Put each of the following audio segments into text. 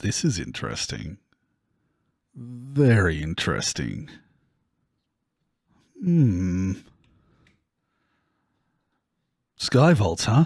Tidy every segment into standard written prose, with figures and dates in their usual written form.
This is interesting. Very interesting. SkyVaults, huh?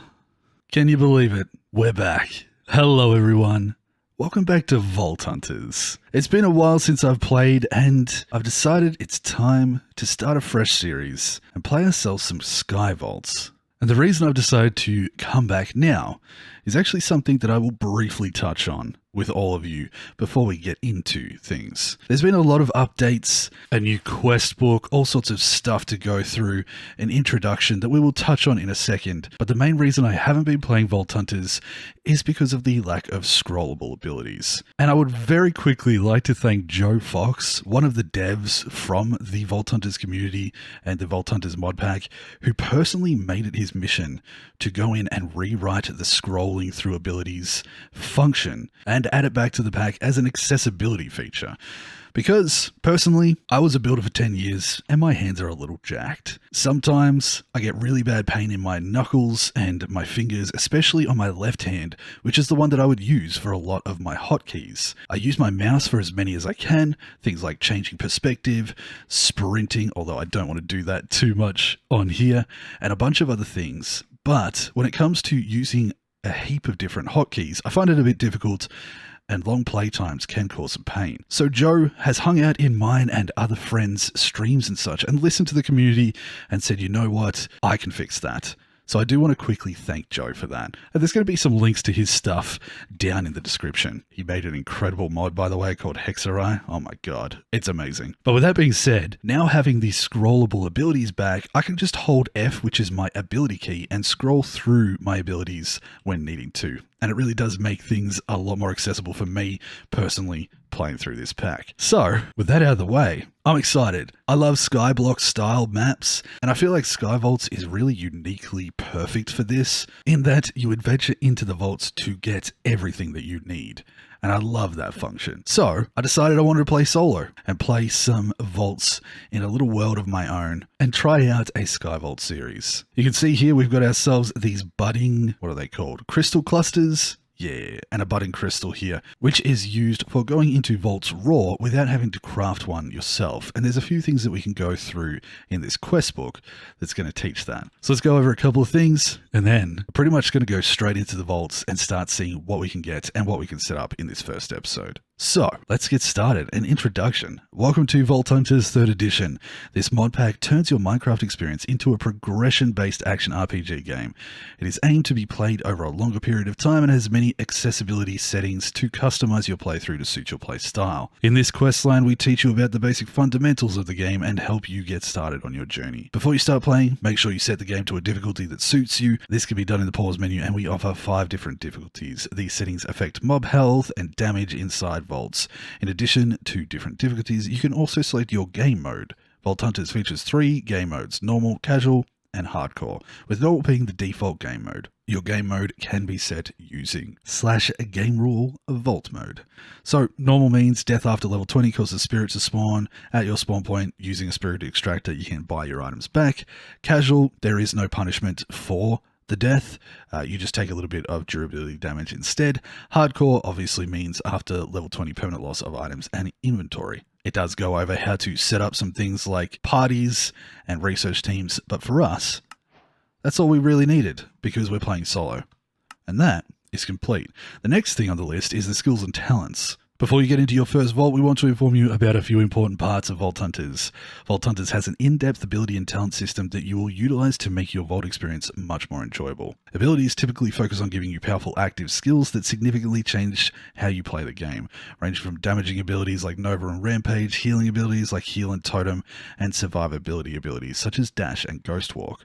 Can you believe it? We're back. Hello, everyone. Welcome back to Vault Hunters. It's been a while since I've played, and I've decided it's time to start a fresh series and play ourselves some SkyVaults. And the reason I've decided to come back now is actually something that I will briefly touch on with all of you before we get into things. There's been a lot of updates, a new quest book, all sorts of stuff to go through, an introduction that we will touch on in a second. But the main reason I haven't been playing Vault Hunters is because of the lack of scrollable abilities. And I would very quickly like to thank JoeFoxe, one of the devs from the Vault Hunters community and the Vault Hunters mod pack, who personally made it his mission to go in and rewrite the scrolling through abilities function and add it back to the pack as an accessibility feature. Because, personally, I was a builder for 10 years and my hands are a little jacked. Sometimes I get really bad pain in my knuckles and my fingers, especially on my left hand, which is the one that I would use for a lot of my hotkeys. I use my mouse for as many as I can, things like changing perspective, sprinting, although I don't want to do that too much on here, and a bunch of other things. But when it comes to using a heap of different hotkeys, I find it a bit difficult, and long playtimes can cause some pain. So Joe has hung out in mine and other friends' streams and such and listened to the community and said, you know what, I can fix that. So I do want to quickly thank Joe for that. And there's going to be some links to his stuff down in the description. He made an incredible mod, by the way, called Hexerei. Oh my god, it's amazing. But with that being said, now having these scrollable abilities back, I can just hold F, which is my ability key, and scroll through my abilities when needing to. And it really does make things a lot more accessible for me personally playing through this pack. So, with that out of the way, I'm excited. I love Skyblock style maps, and I feel like SkyVaults is really uniquely perfect for this, in that you adventure into the vaults to get everything that you need. And I love that function. So I decided I wanted to play solo and play some vaults in a little world of my own and try out a SkyVault series. You can see here we've got ourselves these budding, what are they called? Crystal clusters? Yeah, and a budding crystal here, which is used for going into vaults raw without having to craft one yourself. And there's a few things that we can go through in this quest book that's going to teach that. So let's go over a couple of things, and then we're pretty much going to go straight into the vaults and start seeing what we can get and what we can set up in this first episode. So, let's get started. An introduction. Welcome to Vault Hunters 3rd edition. This mod pack turns your Minecraft experience into a progression-based action RPG game. It is aimed to be played over a longer period of time and has many accessibility settings to customize your playthrough to suit your play style. In this questline, we teach you about the basic fundamentals of the game and help you get started on your journey. Before you start playing, make sure you set the game to a difficulty that suits you. This can be done in the pause menu, and we offer 5 different difficulties. These settings affect mob health and damage inside vaults. In addition to different difficulties, you can also select your game mode. Vault Hunters features 3 game modes: normal, casual, and hardcore, with normal being the default game mode. Your game mode can be set using /game rule vault mode. So normal means death after level 20 causes spirits to spawn at your spawn point. Using a spirit extractor, you can buy your items back. Casual, there is no punishment for the death, you just take a little bit of durability damage instead. Hardcore obviously means after level 20 permanent loss of items and inventory. It does go over how to set up some things like parties and research teams, but for us, that's all we really needed because we're playing solo. And that is complete. The next thing on the list is the skills and talents. Before you get into your first vault, we want to inform you about a few important parts of Vault Hunters. Vault Hunters has an in-depth ability and talent system that you will utilize to make your vault experience much more enjoyable. Abilities typically focus on giving you powerful active skills that significantly change how you play the game, ranging from damaging abilities like Nova and Rampage, healing abilities like Heal and Totem, and survivability abilities such as Dash and Ghost Walk.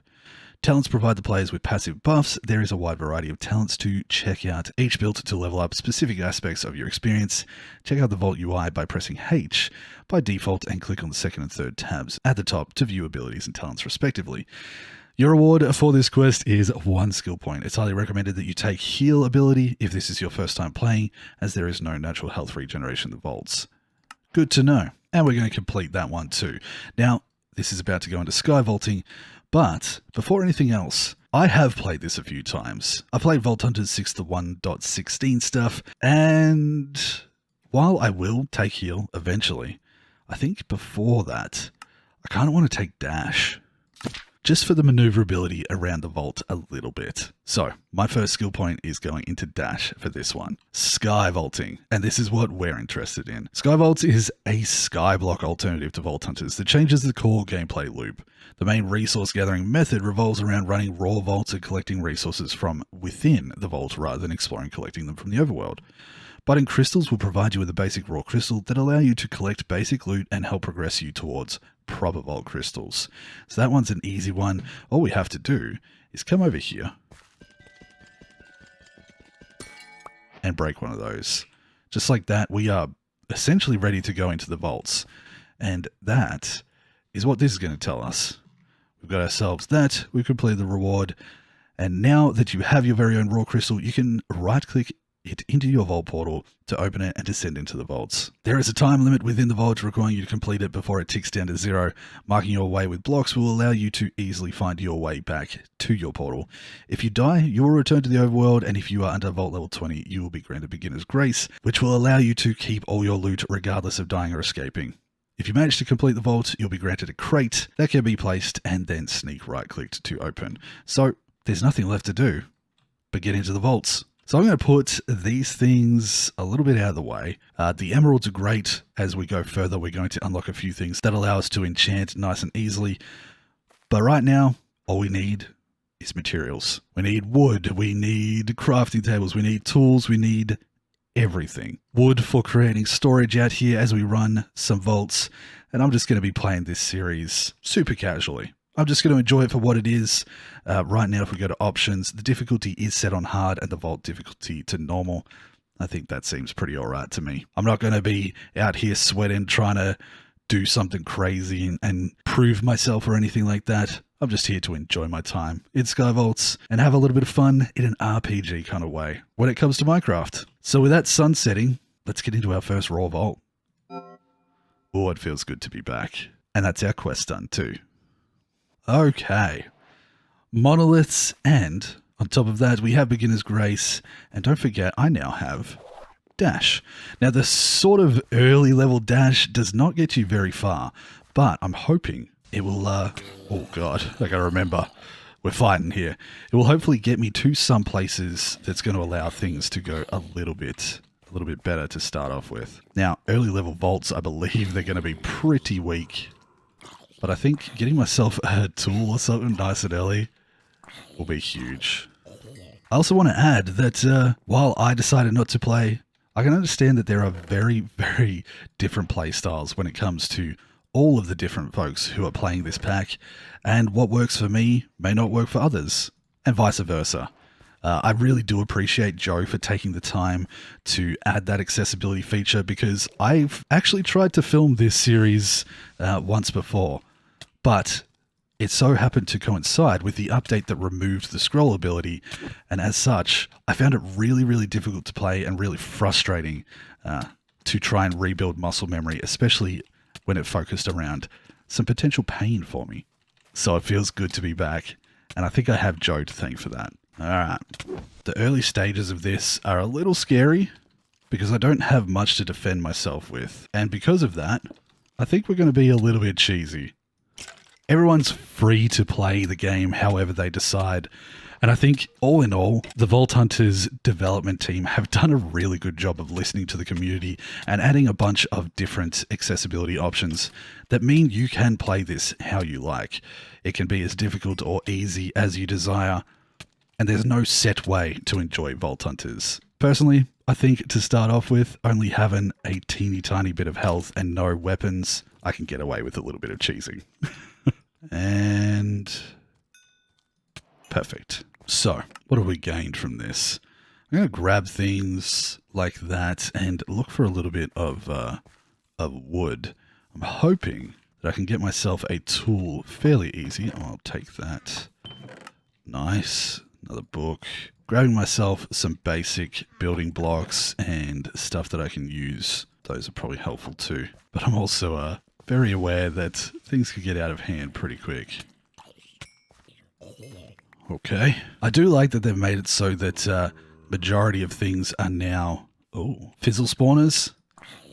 Talents provide the players with passive buffs. There is a wide variety of talents to check out, each built to level up specific aspects of your experience. Check out the Vault UI by pressing H by default and click on the second and third tabs at the top to view abilities and talents respectively. Your reward for this quest is 1 skill point. It's highly recommended that you take Heal ability if this is your first time playing, as there is no natural health regeneration in the vaults. Good to know. And we're going to complete that one too. Now, this is about to go into sky vaulting, but before anything else, I have played this a few times. I played Vault Hunters 6.1.16 stuff, and while I will take heal eventually, I think before that, I kind of want to take dash, just for the maneuverability around the vault a little bit. So my first skill point is going into dash for this one. Skyvaulting, and this is what we're interested in. Skyvaults is a skyblock alternative to Vault Hunters that changes the core gameplay loop. The main resource gathering method revolves around running raw vaults and collecting resources from within the vault rather than exploring and collecting them from the overworld. Budding crystals will provide you with a basic raw crystal that allow you to collect basic loot and help progress you towards proper vault crystals. So that one's an easy one. All we have to do is come over here and break one of those. Just like that, we are essentially ready to go into the vaults. And that is what this is going to tell us. We've got ourselves that, we completed the reward, and now that you have your very own raw crystal, you can right-click it into your vault portal to open it and descend into the vaults. There is a time limit within the vault requiring you to complete it before it ticks down to 0. Marking your way with blocks will allow you to easily find your way back to your portal. If you die, you will return to the overworld, and if you are under vault level 20, you will be granted beginner's grace, which will allow you to keep all your loot regardless of dying or escaping. If you manage to complete the vault, you'll be granted a crate that can be placed and then sneak right-clicked to open. So there's nothing left to do but get into the vaults. So I'm going to put these things a little bit out of the way. The emeralds are great. As we go further, we're going to unlock a few things that allow us to enchant nice and easily. But right now, all we need is materials. We need wood, we need crafting tables, we need tools, we need everything. Wood for creating storage out here as we run some vaults. And I'm just going to be playing this series super casually. I'm just going to enjoy it for what it is. Right now, if we go to options, the difficulty is set on hard and the vault difficulty to normal. I think that seems pretty all right to me. I'm not going to be out here sweating, trying to do something crazy and prove myself or anything like that. I'm just here to enjoy my time in SkyVaults and have a little bit of fun in an RPG kind of way when it comes to Minecraft. So with that sun setting, let's get into our first raw vault. Oh, it feels good to be back. And that's our quest done too. Okay, monoliths, and on top of that we have beginner's grace, and don't forget I now have dash. Now the sort of early level dash does not get you very far, but I'm hoping it will, oh god, I gotta remember, we're fighting here. It will hopefully get me to some places that's going to allow things to go a little bit better to start off with. Now early level vaults, I believe they're going to be pretty weak. But I think getting myself a tool or something nice and early will be huge. I also want to add that while I decided not to play, I can understand that there are very, very different play styles when it comes to all of the different folks who are playing this pack, and what works for me may not work for others, and vice versa. I really do appreciate Joe for taking the time to add that accessibility feature, because I've actually tried to film this series once before. But it so happened to coincide with the update that removed the scroll ability, and as such, I found it really, really difficult to play and really frustrating to try and rebuild muscle memory, especially when it focused around some potential pain for me. So it feels good to be back, and I think I have Joe to thank for that. Alright, the early stages of this are a little scary because I don't have much to defend myself with, and because of that, I think we're going to be a little bit cheesy. Everyone's free to play the game however they decide, and I think all in all, the Vault Hunters development team have done a really good job of listening to the community and adding a bunch of different accessibility options that mean you can play this how you like. It can be as difficult or easy as you desire, and there's no set way to enjoy Vault Hunters. Personally, I think to start off with, only having a teeny tiny bit of health and no weapons, I can get away with a little bit of cheesing. And perfect. So what have we gained from this? I'm going to grab things like that and look for a little bit of wood. I'm hoping that I can get myself a tool fairly easy. I'll take that. Nice. Another book. Grabbing myself some basic building blocks and stuff that I can use. Those are probably helpful too. But I'm also very aware that things could get out of hand pretty quick. Okay. I do like that they've made it so that majority of things are now fizzle spawners.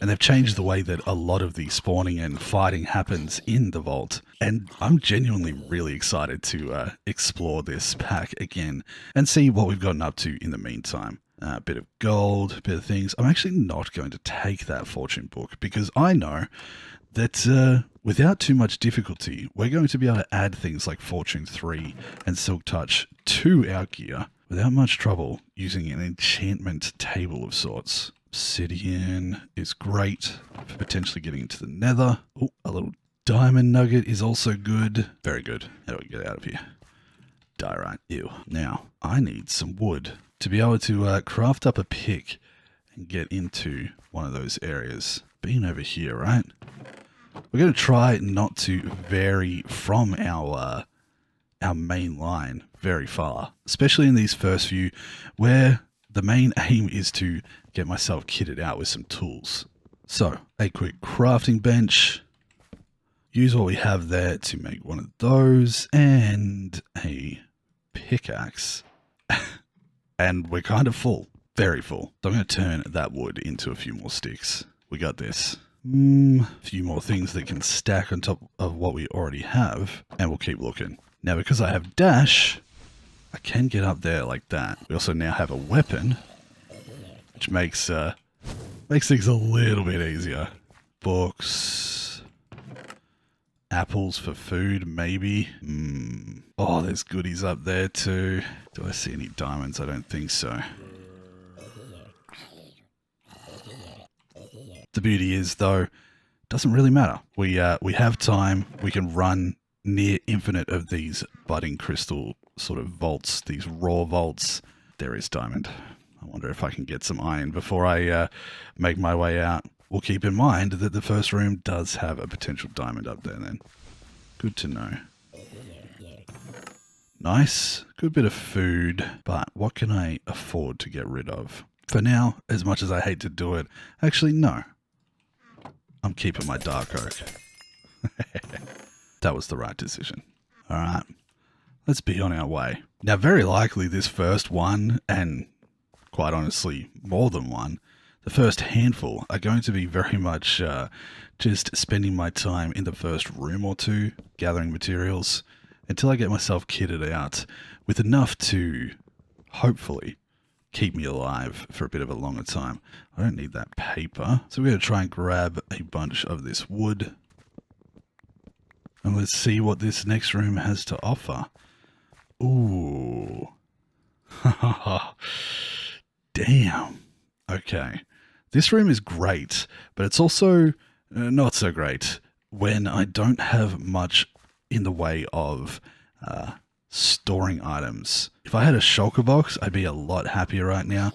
And they've changed the way that a lot of the spawning and fighting happens in the vault. And I'm genuinely really excited to explore this pack again and see what we've gotten up to in the meantime. A bit of gold, a bit of things. I'm actually not going to take that fortune book because I know that without too much difficulty, we're going to be able to add things like Fortune 3 and Silk Touch to our gear without much trouble using an enchantment table of sorts. Obsidian is great for potentially getting into the nether. Oh, a little diamond nugget is also good. Very good. How do we get out of here? Diorite. Ew. Now, I need some wood to be able to craft up a pick and get into one of those areas. Being over here, right? We're going to try not to vary from our main line very far, especially in these first few where the main aim is to get myself kitted out with some tools. So, a quick crafting bench. Use what we have there to make one of those. And a pickaxe. And we're kind of full. Very full. So I'm going to turn that wood into a few more sticks. We got this. A few more things that can stack on top of what we already have. And we'll keep looking. Now, because I have dash, I can get up there like that. We also now have a weapon, which makes things a little bit easier. Books, apples for food, maybe. Oh, there's goodies up there too. Do I see any diamonds? I don't think so. The beauty is, though, it doesn't really matter. We have time. We can run near infinite of these budding crystal sort of vaults, these raw vaults. There is diamond. I wonder if I can get some iron before I make my way out. We'll keep in mind that the first room does have a potential diamond up there then. Good to know. Nice. Good bit of food, but what can I afford to get rid of? For now, as much as I hate to do it, actually no. I'm keeping my dark oak. That was the right decision. All right. Let's be on our way. Now, very likely this first one, and quite honestly, more than one, the first handful are going to be very much just spending my time in the first room or two, gathering materials, until I get myself kitted out with enough to, hopefully, keep me alive for a bit of a longer time. I don't need that paper. So we're going to try and grab a bunch of this wood. And let's see what this next room has to offer. Ooh. Damn. Okay. This room is great, but it's also not so great when I don't have much in the way of storing items. If I had a shulker box, I'd be a lot happier right now.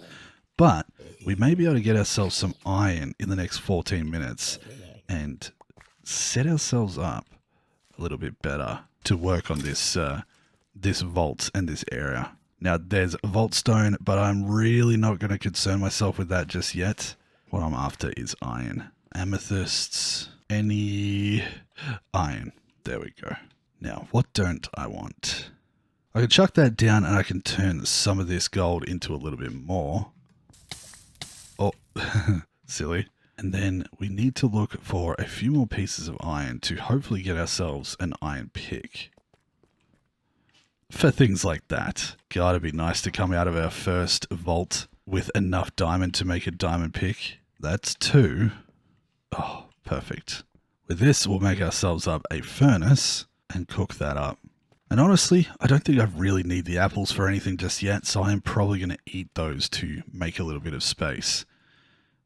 But we may be able to get ourselves some iron in the next 14 minutes and set ourselves up a little bit better to work on this this vault and this area. Now, there's vault stone, but I'm really not going to concern myself with that just yet. What I'm after is iron. Amethysts. Any iron. There we go. Now, what don't I want? I can chuck that down and I can turn some of this gold into a little bit more. Oh, silly. And then we need to look for a few more pieces of iron to hopefully get ourselves an iron pick. For things like that. Gotta be nice to come out of our first vault with enough diamond to make a diamond pick. That's 2. Oh, perfect. With this, we'll make ourselves up a furnace and cook that up. And honestly, I don't think I really need the apples for anything just yet, so I am probably going to eat those to make a little bit of space.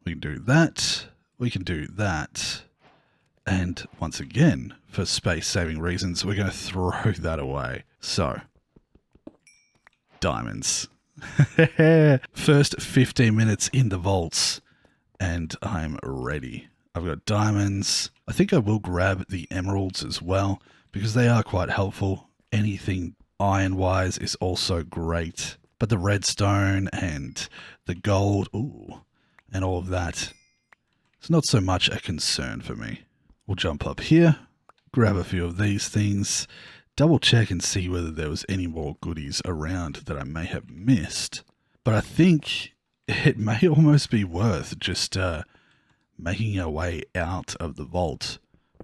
We can do that. We can do that. And once again, for space-saving reasons, we're going to throw that away. So, diamonds. First 15 minutes in the vaults, and I'm ready. I've got diamonds. I think I will grab the emeralds as well, because they are quite helpful. Anything iron-wise is also great. But the redstone and the gold, ooh, and all of that, it's not so much a concern for me. We'll jump up here, grab a few of these things, double check and see whether there was any more goodies around that I may have missed. But I think it may almost be worth just making our way out of the vault,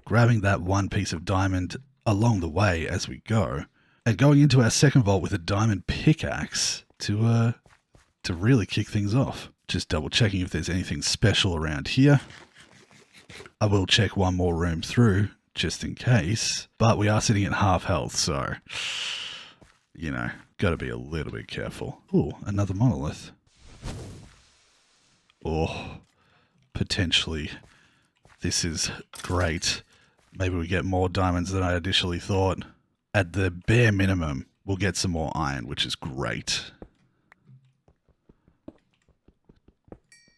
grabbing that one piece of diamond along the way as we go, and going into our second vault with a diamond pickaxe to really kick things off. Just double checking if there's anything special around here. I will check one more room through just in case, but we are sitting at half health, so, you know, gotta be a little bit careful. Ooh, another monolith. Oh, potentially this is great. Maybe we get more diamonds than I initially thought. At the bare minimum, we'll get some more iron, which is great.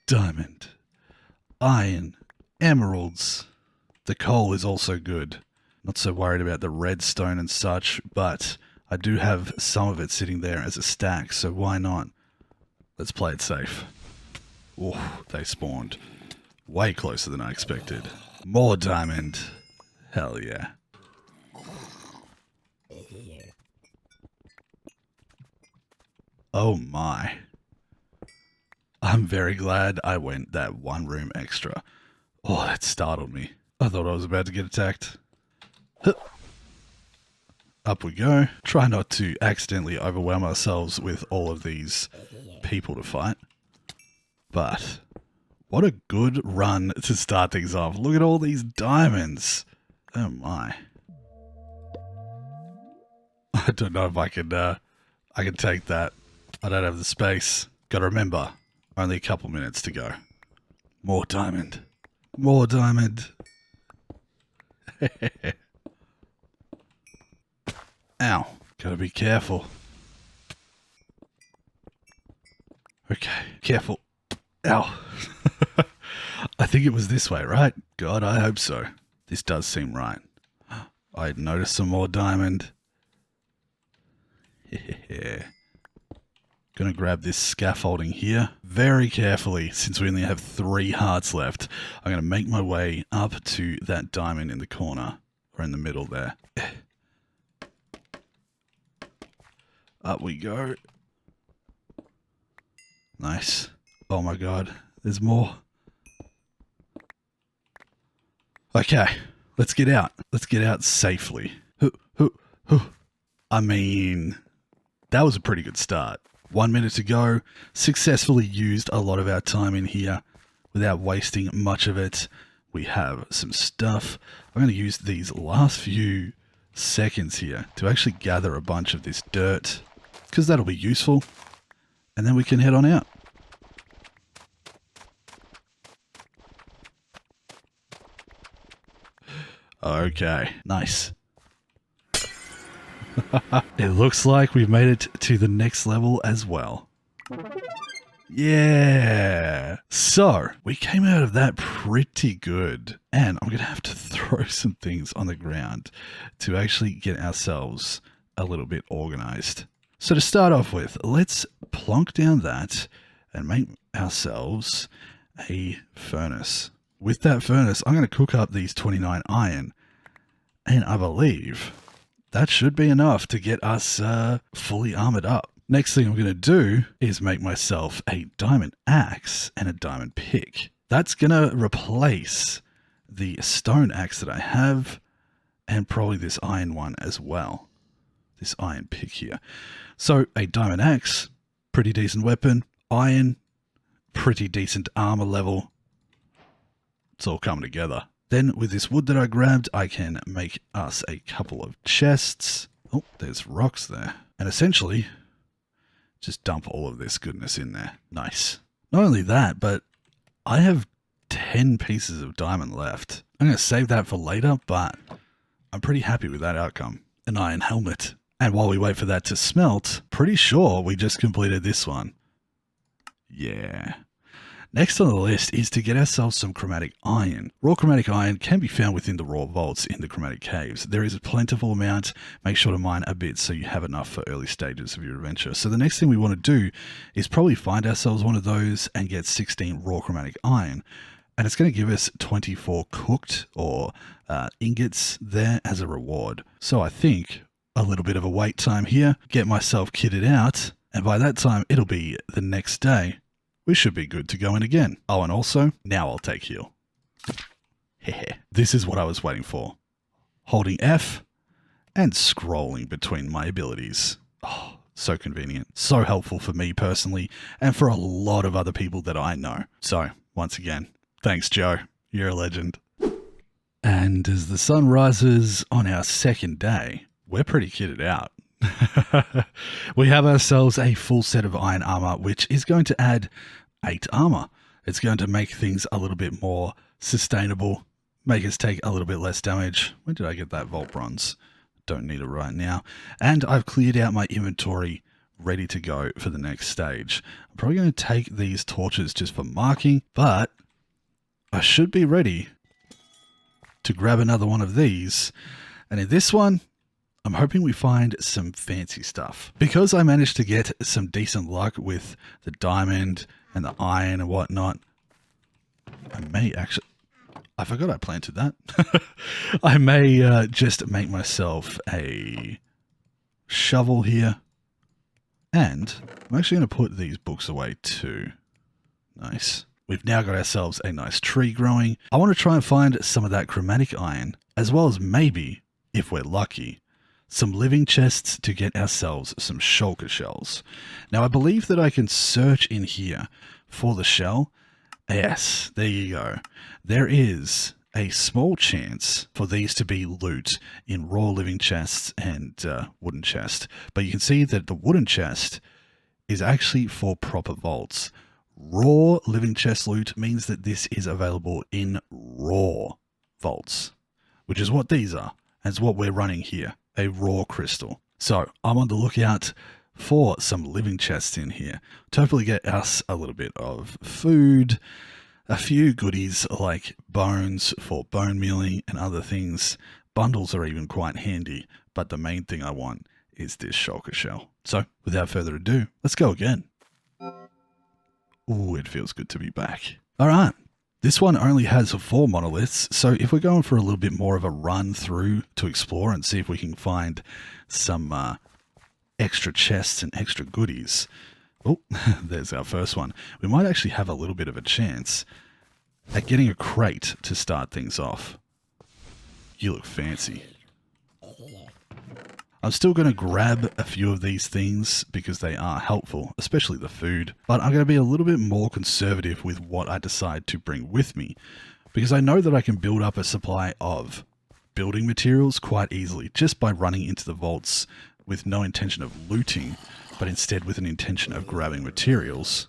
Diamond, iron, emeralds. The coal is also good. Not so worried about the redstone and such, but I do have some of it sitting there as a stack, so why not? Let's play it safe. Oh, they spawned way closer than I expected. More diamond. Hell yeah. Oh my. I'm very glad I went that one room extra. Oh, that startled me. I thought I was about to get attacked. Up we go. Try not to accidentally overwhelm ourselves with all of these people to fight. But what a good run to start things off. Look at all these diamonds. Oh my. I don't know if I can take that. I don't have the space. Gotta remember, only a couple minutes to go. More diamond. More diamond. Ow. Gotta be careful. Okay, careful. Ow. I think it was this way, right? God, I hope so. This does seem right. I noticed some more diamond. Gonna grab this scaffolding here very carefully since we only have 3 hearts left. I'm gonna make my way up to that diamond in the corner or in the middle there. Up we go. Nice. Oh my god, there's more. Okay, let's get out. Let's get out safely. I mean, that was a pretty good start. 1 minute to go. Successfully used a lot of our time in here without wasting much of it. We have some stuff. I'm going to use these last few seconds here to actually gather a bunch of this dirt because that'll be useful. And then we can head on out. Okay, nice. It looks like we've made it to the next level as well. Yeah. So, we came out of that pretty good. And I'm going to have to throw some things on the ground to actually get ourselves a little bit organized. So to start off with, let's plonk down that and make ourselves a furnace. With that furnace, I'm going to cook up these 29 iron. And I believe that should be enough to get us fully armored up. Next thing I'm going to do is make myself a diamond axe and a diamond pick. That's going to replace the stone axe that I have and probably this iron one as well. This iron pick here. So a diamond axe, pretty decent weapon. Iron, pretty decent armor level. It's all coming together. Then with this wood that I grabbed, I can make us a couple of chests. Oh, there's rocks there. And essentially, just dump all of this goodness in there. Nice. Not only that, but I have 10 pieces of diamond left. I'm going to save that for later, but I'm pretty happy with that outcome. An iron helmet. And while we wait for that to smelt, pretty sure we just completed this one. Yeah. Next on the list is to get ourselves some chromatic iron. Raw chromatic iron can be found within the raw vaults in the chromatic caves. There is a plentiful amount. Make sure to mine a bit so you have enough for early stages of your adventure. So the next thing we want to do is probably find ourselves one of those and get 16 raw chromatic iron. And it's going to give us 24 cooked or ingots there as a reward. So I think a little bit of a wait time here, get myself kitted out, and by that time it'll be the next day. We should be good to go in again. Oh, and also, now I'll take heal. Hehe. This is what I was waiting for. Holding F and scrolling between my abilities. Oh, so convenient. So helpful for me personally and for a lot of other people that I know. So, once again, thanks, Joe. You're a legend. And as the sun rises on our second day, we're pretty kitted out. We have ourselves a full set of iron armor, which is going to add 8 armor. It's going to make things a little bit more sustainable, make us take a little bit less damage. When did I get that Vault Bronze? Don't need it right now. And I've cleared out my inventory, ready to go for the next stage. I'm probably going to take these torches just for marking, but I should be ready to grab another one of these. And in this one, I'm hoping we find some fancy stuff. Because I managed to get some decent luck with the diamond and the iron and whatnot, I may actually... I forgot I planted that. I may just make myself a shovel here. And I'm actually going to put these books away too. Nice. We've now got ourselves a nice tree growing. I want to try and find some of that chromatic iron, as well as maybe, if we're lucky, some living chests to get ourselves some shulker shells. Now, I believe that I can search in here for the shell. Yes, there you go. There is a small chance for these to be loot in raw living chests and wooden chest. But you can see that the wooden chest is actually for proper vaults. Raw living chest loot means that this is available in raw vaults, which is what these are. And it's what we're running here, a raw crystal. So I'm on the lookout for some living chests in here to hopefully get us a little bit of food, a few goodies like bones for bone mealing and other things. Bundles are even quite handy, but the main thing I want is this shulker shell. So without further ado, let's go again. Ooh, it feels good to be back. All right. This one only has 4 monoliths, so if we're going for a little bit more of a run through to explore and see if we can find some extra chests and extra goodies. Oh, there's our first one. We might actually have a little bit of a chance at getting a crate to start things off. You look fancy. I'm still going to grab a few of these things because they are helpful, especially the food, but I'm going to be a little bit more conservative with what I decide to bring with me because I know that I can build up a supply of building materials quite easily just by running into the vaults with no intention of looting, but instead with an intention of grabbing materials.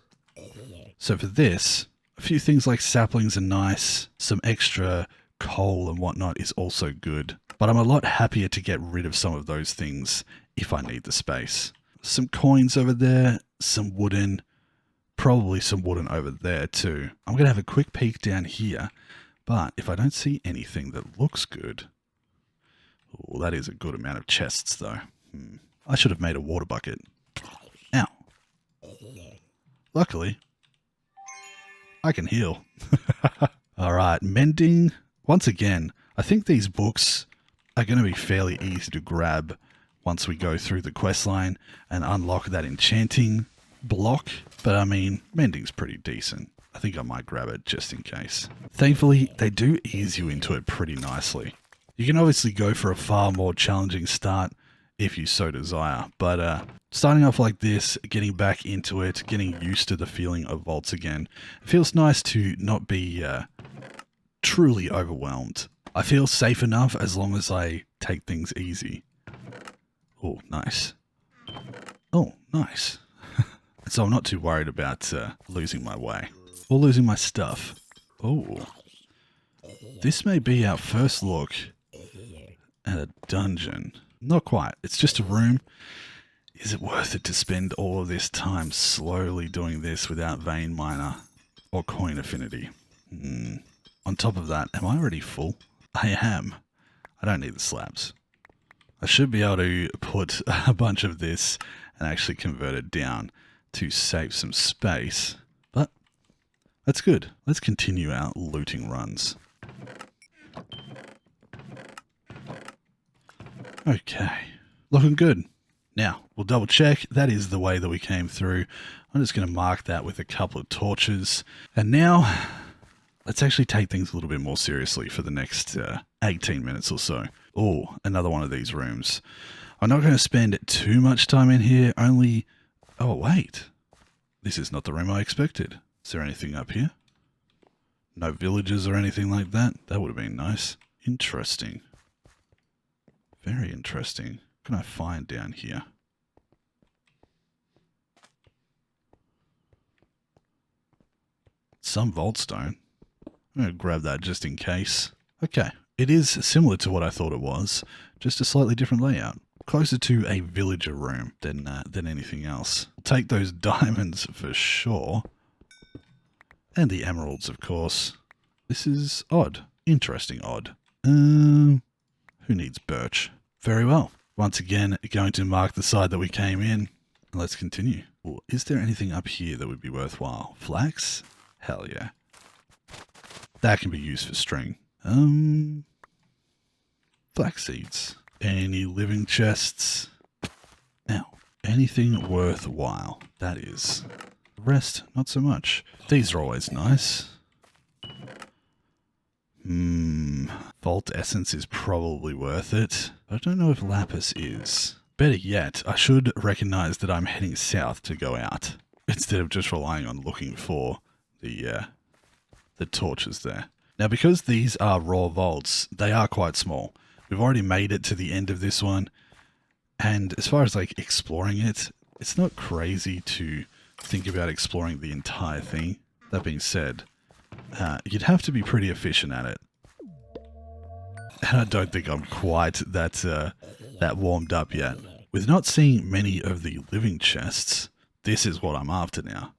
So for this, a few things like saplings are nice, some extra coal and whatnot is also good. But I'm a lot happier to get rid of some of those things if I need the space. Some coins over there, some wooden, probably some wooden over there too. I'm going to have a quick peek down here, but if I don't see anything that looks good... Oh, that is a good amount of chests though. I should have made a water bucket. Ow. Luckily, I can heal. Alright, mending. Once again, I think these books are going to be fairly easy to grab once we go through the quest line and unlock that enchanting block. But I mean, mending's pretty decent. I think I might grab it just in case. Thankfully, they do ease you into it pretty nicely. You can obviously go for a far more challenging start if you so desire, but starting off like this, getting back into it, getting used to the feeling of vaults again, it feels nice to not be truly overwhelmed. I feel safe enough as long as I take things easy. Oh, nice. Oh, nice. So I'm not too worried about losing my way or losing my stuff. Oh, this may be our first look at a dungeon. Not quite. It's just a room. Is it worth it to spend all of this time slowly doing this without vein miner or coin affinity? On top of that, am I already full? I am. I don't need the slabs. I should be able to put a bunch of this and actually convert it down to save some space. But that's good. Let's continue our looting runs. Okay. Looking good. Now, we'll double check. That is the way that we came through. I'm just going to mark that with a couple of torches. And now, let's actually take things a little bit more seriously for the next 18 minutes or so. Oh, another one of these rooms. I'm not going to spend too much time in here, only... Oh, wait. This is not the room I expected. Is there anything up here? No villages or anything like that? That would have been nice. Interesting. Very interesting. What can I find down here? Some vault stone. I'm going to grab that just in case. Okay. It is similar to what I thought it was, just a slightly different layout. Closer to a villager room than anything else. I'll take those diamonds for sure. And the emeralds, of course. This is odd. Interesting odd. Who needs birch? Very well. Once again, going to mark the side that we came in. Let's continue. Well, is there anything up here that would be worthwhile? Flax? Hell yeah. That can be used for string. Flax seeds. Any living chests? Now, anything worthwhile? That is. The rest, not so much. These are always nice. Vault essence is probably worth it. I don't know if lapis is. Better yet, I should recognize that I'm heading south to go out, instead of just relying on looking for the torches there. Now, because these are raw vaults, they are quite small. We've already made it to the end of this one, and as far as like exploring it, it's not crazy to think about exploring the entire thing. That being said, you'd have to be pretty efficient at it. And I don't think I'm quite that warmed up yet. With not seeing many of the living chests, this is what I'm after now.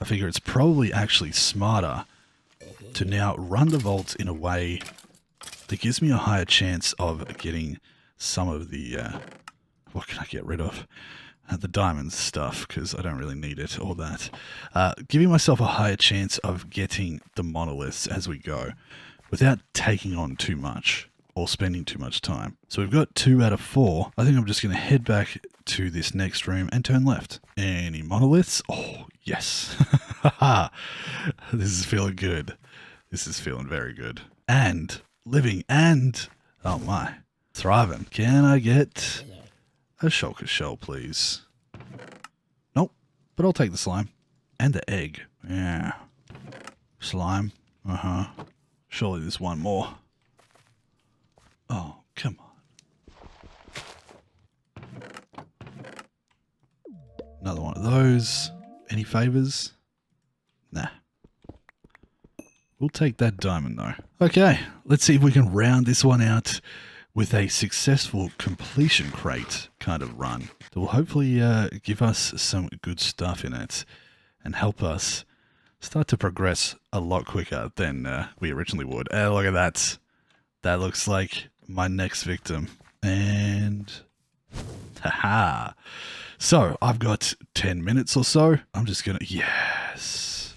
I figure it's probably actually smarter to now run the vaults in a way that gives me a higher chance of getting some of the... what can I get rid of? The diamond stuff, because I don't really need it, or that. Giving myself a higher chance of getting the monoliths as we go, without taking on too much, or spending too much time. So we've got 2 out of 4. I think I'm just going to head back to this next room and turn left. Any monoliths? Oh, yes. This is feeling good. This is feeling very good. And living and, oh my, thriving. Can I get... a shulker shell, please? Nope, but I'll take the slime. And the egg. Yeah. Slime. Uh-huh. Surely there's one more. Oh, come on. Another one of those. Any favors? Nah. We'll take that diamond, though. Okay, let's see if we can round this one out with a successful completion crate kind of run that will hopefully give us some good stuff in it and help us start to progress a lot quicker than we originally would. Look at that. That looks like my next victim. And... haha. So, I've got 10 minutes or so. I'm just gonna... yes.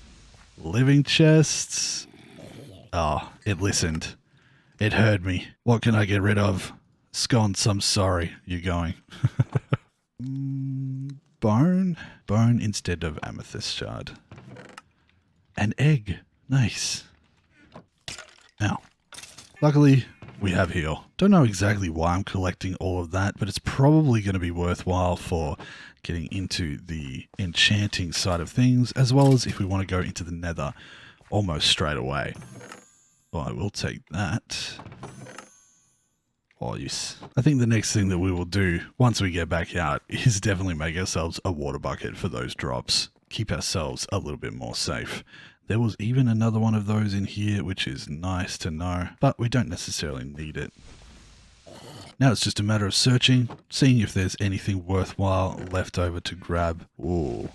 Living chests. Oh, it listened. It heard me. What can I get rid of? Sconce, I'm sorry. You're going. Bone? Bone instead of amethyst shard. An egg. Nice. Now, luckily, we have heal. Don't know exactly why I'm collecting all of that, but it's probably going to be worthwhile for getting into the enchanting side of things, as well as if we want to go into the nether almost straight away. Well, I will take that. Oh, yes. I think the next thing that we will do once we get back out is definitely make ourselves a water bucket for those drops. Keep ourselves a little bit more safe. There was even another one of those in here, which is nice to know, but we don't necessarily need it. Now it's just a matter of searching, seeing if there's anything worthwhile left over to grab. Ooh,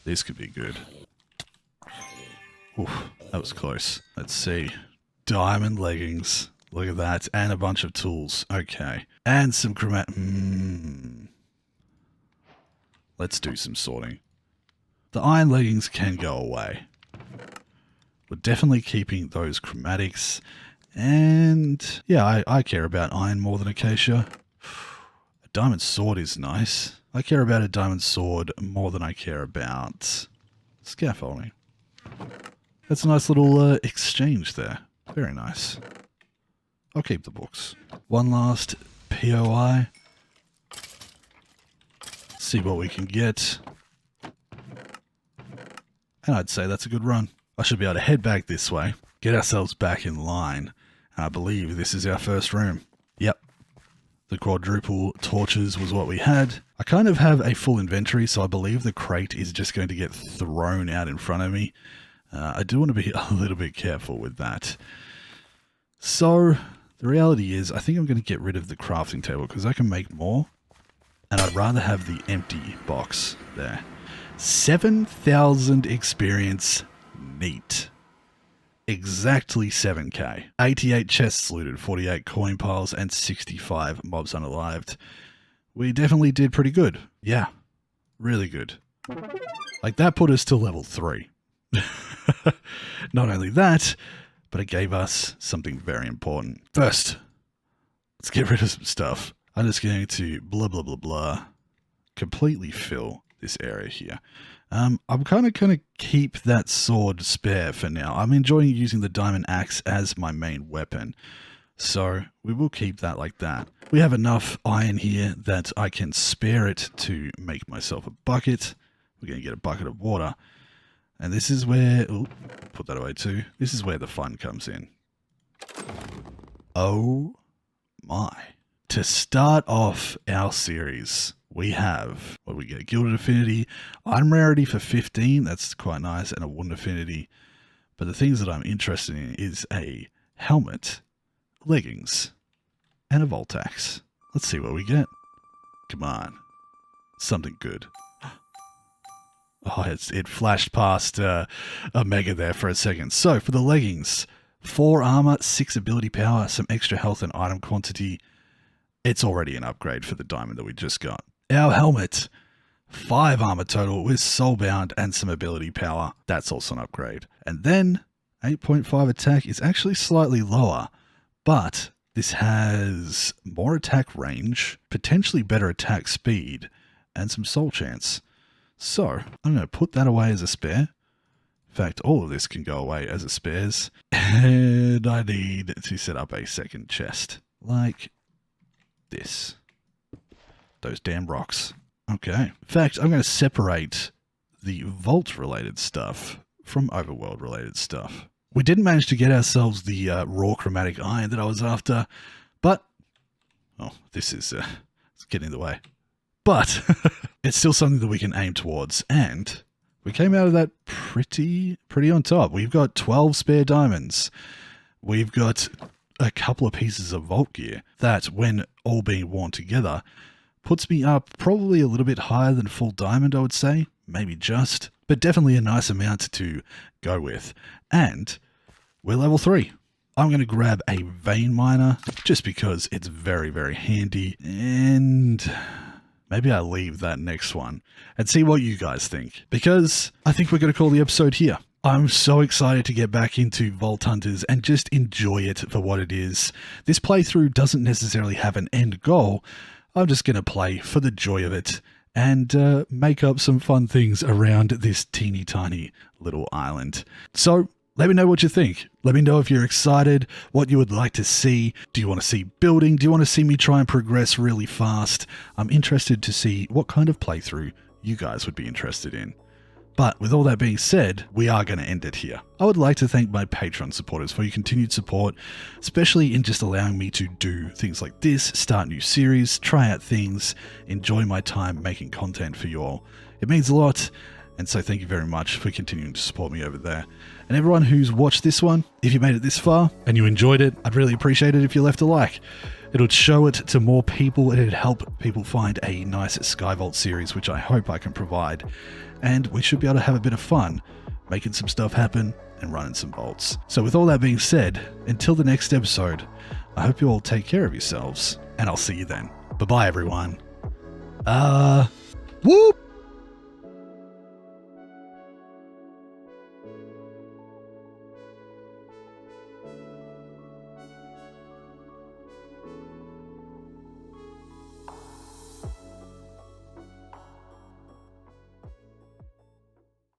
this could be good. Ooh, that was close. Let's see. Diamond leggings. Look at that. And a bunch of tools. Okay. And some Let's do some sorting. The iron leggings can go away. We're definitely keeping those chromatics. And yeah, I care about iron more than acacia. A diamond sword is nice. I care about a diamond sword more than I care about scaffolding. That's a nice little exchange there. Very nice. I'll keep the books. One last POI. See what we can get. And I'd say that's a good run. I should be able to head back this way, get ourselves back in line. And I believe this is our first room. Yep. The quadruple torches was what we had. I kind of have a full inventory, so I believe the crate is just going to get thrown out in front of me. I do want to be a little bit careful with that. So the reality is I think I'm going to get rid of the crafting table because I can make more. And I'd rather have the empty box there. 7,000 experience. Neat. Exactly 7k. 88 chests looted, 48 coin piles, and 65 mobs unalived. We definitely did pretty good. Yeah, really good. Like, that put us to level 3. Not only that, but it gave us something very important. First, let's get rid of some stuff. I'm just going to blah, blah, blah, blah, completely fill this area here. I'm kind of going to keep that sword spare for now. I'm enjoying using the diamond axe as my main weapon. So we will keep that like that. We have enough iron here that I can spare it to make myself a bucket. We're going to get a bucket of water. And this is where, oh, put that away too. This is where the fun comes in. Oh my. To start off our series, we have, what do we get? Gilded Affinity, item rarity for 15, that's quite nice, and a wooden affinity. But the things that I'm interested in is a helmet, leggings, and a Vault Axe. Let's see what we get. Come on. Something good. Oh, it flashed past a mega there for a second. So, for the leggings, 4 armor, 6 ability power, some extra health and item quantity. It's already an upgrade for the diamond that we just got. Our helmet, 5 armor total with soulbound and some ability power. That's also an upgrade. And then 8.5 attack is actually slightly lower, but this has more attack range, potentially better attack speed, and some soul chance. So I'm going to put that away as a spare. In fact, all of this can go away as a spares. And I need to set up a second chest like this. Those damn rocks. Okay. In fact, I'm going to separate the vault related stuff from overworld related stuff. We didn't manage to get ourselves the raw chromatic iron that I was after, but oh, this is it's getting in the way. But it's still something that we can aim towards, and we came out of that pretty on top. We've got 12 spare diamonds. We've got a couple of pieces of vault gear that, when all being worn together, puts me up probably a little bit higher than full diamond, I would say. Maybe just, but definitely a nice amount to go with. And we're level 3. I'm going to grab a vein miner just because it's very, very handy. And maybe I'll leave that next one and see what you guys think, because I think we're going to call the episode here. I'm so excited to get back into Vault Hunters and just enjoy it for what it is. This playthrough doesn't necessarily have an end goal. I'm just going to play for the joy of it and make up some fun things around this teeny tiny little island. So let me know what you think. Let me know if you're excited, what you would like to see. Do you want to see building? Do you want to see me try and progress really fast? I'm interested to see what kind of playthrough you guys would be interested in. But with all that being said, we are going to end it here. I would like to thank my Patreon supporters for your continued support, especially in just allowing me to do things like this, start new series, try out things, enjoy my time making content for you all. It means a lot, and so thank you very much for continuing to support me over there. And everyone who's watched this one, if you made it this far and you enjoyed it, I'd really appreciate it if you left a like. It would show it to more people, and it'd help people find a nice SkyVault series, which I hope I can provide. And we should be able to have a bit of fun, making some stuff happen and running some vaults. So with all that being said, until the next episode, I hope you all take care of yourselves, and I'll see you then. Bye-bye, everyone. Whoop!